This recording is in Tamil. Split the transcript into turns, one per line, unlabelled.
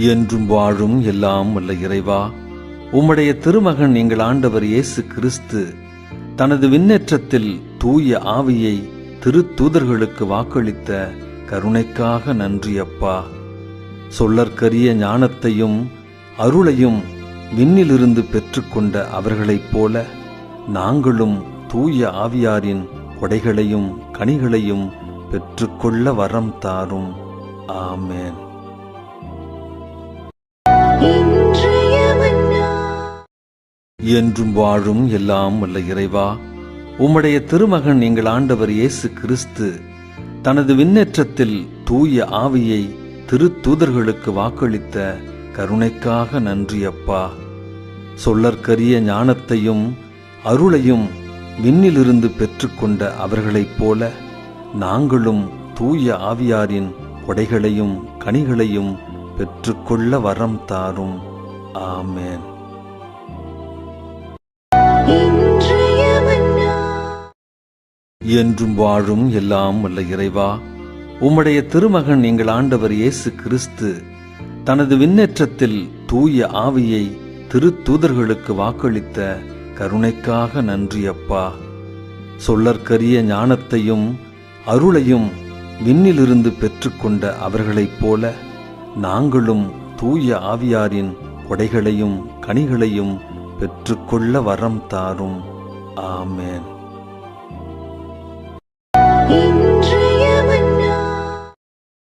என்றும் வாழும் எல்லாம் வல்ல இறைவா, உம்முடைய திருமகன் எங்கள் ஆண்டவர் இயேசு கிறிஸ்து தனது விண்ணேற்றத்தில் தூய ஆவியை திருத்தூதர்களுக்கு வாக்களித்த கருணைக்காக நன்றி அப்பா. சொல்லற்கரிய ஞானத்தையும் அருளையும் விண்ணிலிருந்து பெற்றுக்கொண்ட அவர்களைப் போல நாங்களும் தூய ஆவியாரின் கொடைகளையும் கனிகளையும் பெற்றுக்கொள்ள வரம் தாரும். ஆமென். என்றும் வாழும் எல்லாம் வல்ல இறைவா, உம்முடைய திருமகன் எங்கள் ஆண்டவர் இயேசு கிறிஸ்து தனது விண்ணேற்றத்தில் தூய ஆவியை திருத்தூதர்களுக்கு வாக்களித்த கருணைக்காக நன்றி அப்பா. சொல்லற்கரிய ஞானத்தையும் அருளையும் விண்ணிலிருந்து பெற்றுக்கொண்ட அவர்களைப் போல நாங்களும் தூய ஆவியாரின் கொடைகளையும் கனிகளையும் பெற்றுக்கொள்ள வரம் தாரும். ஆமென். என்றும் வாழும் எல்லாம் வல்ல இறைவா, உம்முடைய திருமகன் எங்கள் ஆண்டவர் இயேசு கிறிஸ்து தனது விண்ணேற்றத்தில் தூய ஆவியை திருத்தூதர்களுக்கு வாக்களித்த கருணைக்காக நன்றி அப்பா. சொல்லற்கரிய ஞானத்தையும் அருளையும் விண்ணிலிருந்து பெற்றுக்கொண்ட அவர்களைப் போல நாங்களும் தூய ஆவியாரின் கொடைகளையும் கனிகளையும் பெற்றுக்கொள்ள வரம் தாரும். ஆமென்.